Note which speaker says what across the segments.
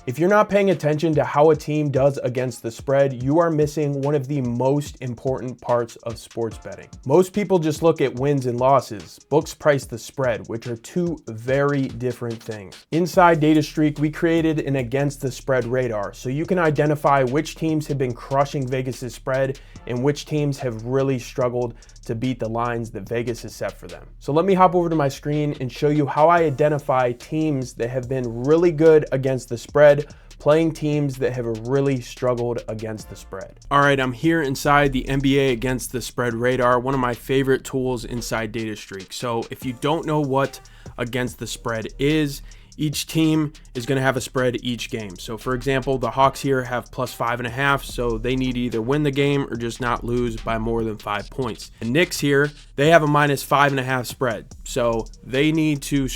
Speaker 1: If you're not paying attention to how a team does against the spread, you are missing one of the most important parts of sports betting. Most people just look at wins and losses. Books price the spread, which are two very different things. Inside DataStreak, we created an against the spread radar, so you can identify which teams have been crushing Vegas's spread and which teams have really struggled to beat the lines that Vegas has set for them. So let me hop over to my screen and show you how I identify teams that have been really good against the spread, playing teams that have really struggled against the spread. All right, I'm here inside the NBA against the spread radar, one of my favorite tools inside DataStreak. So if you don't know what against the spread is, each team is going to have a spread each game. So for example, the Hawks here have +5.5, so they need to either win the game or just not lose by more than 5 points. The Knicks here, they have a -5.5 spread, so they need to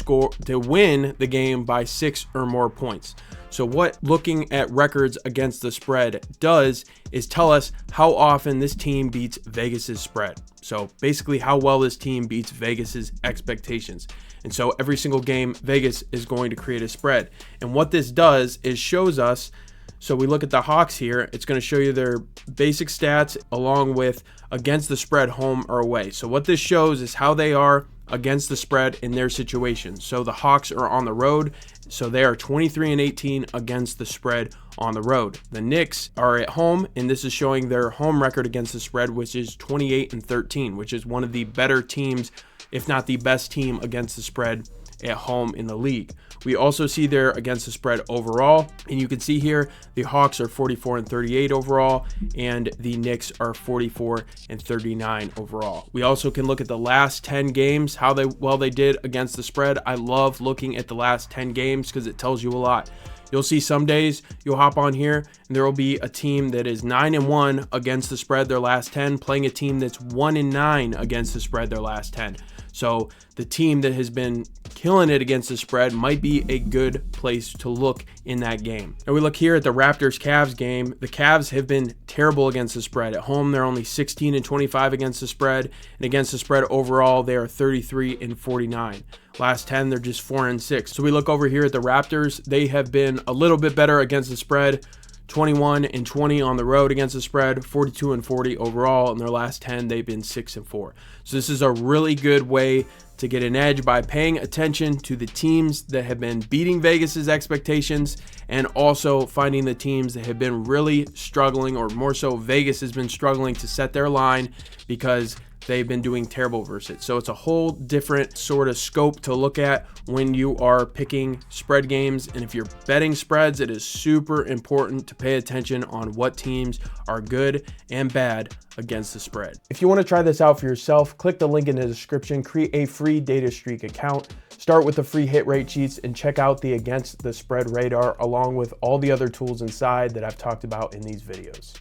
Speaker 1: win the game by 6 or more points. So what looking at records against the spread does is tell us how often this team beats Vegas's spread. So basically how well this team beats Vegas's expectations. And so every single game, Vegas is going to create a spread. And what this does is shows us, so we look at the Hawks here, it's going to show you their basic stats along with against the spread, home or away. So what this shows is how they are against the spread in their situation. So the Hawks are on the road, so they are 23-18 against the spread on the road. The Knicks are at home, and this is showing their home record against the spread, which is 28-13, which is one of the better teams, if not the best team against the spread at home in the league. We also see there against the spread overall, and you can see here the Hawks are 44-38 overall, and the Knicks are 44-39 overall. We also can look at the last 10 games, how well they did against the spread. I love looking at the last 10 games because it tells you a lot. You'll see some days you'll hop on here and there will be a team that is 9-1 against the spread their last 10, playing a team that's 1-9 against the spread their last 10. So the team that has been killing it against the spread might be a good place to look in that game. And we look here at the Raptors-Cavs game. The Cavs have been terrible against the spread. At home, they're only 16-25 against the spread, and against the spread overall, they are 33-49. Last 10, they're just 4-6. So we look over here at the Raptors. They have been a little bit better against the spread. 21-20 on the road against the spread, 42-40 overall. In their last 10, they've been 6-4. So this is a really good way to get an edge by paying attention to the teams that have been beating Vegas's expectations and also finding the teams that have been really struggling, or more so Vegas has been struggling to set their line because they've been doing terrible versus it. So it's a whole different sort of scope to look at when you are picking spread games. And if you're betting spreads, it is super important to pay attention on what teams are good and bad against the spread. If you want to try this out for yourself, click the link in the description, create a free DataStreak account, start with the free hit rate sheets, and check out the against the spread radar along with all the other tools inside that I've talked about in these videos.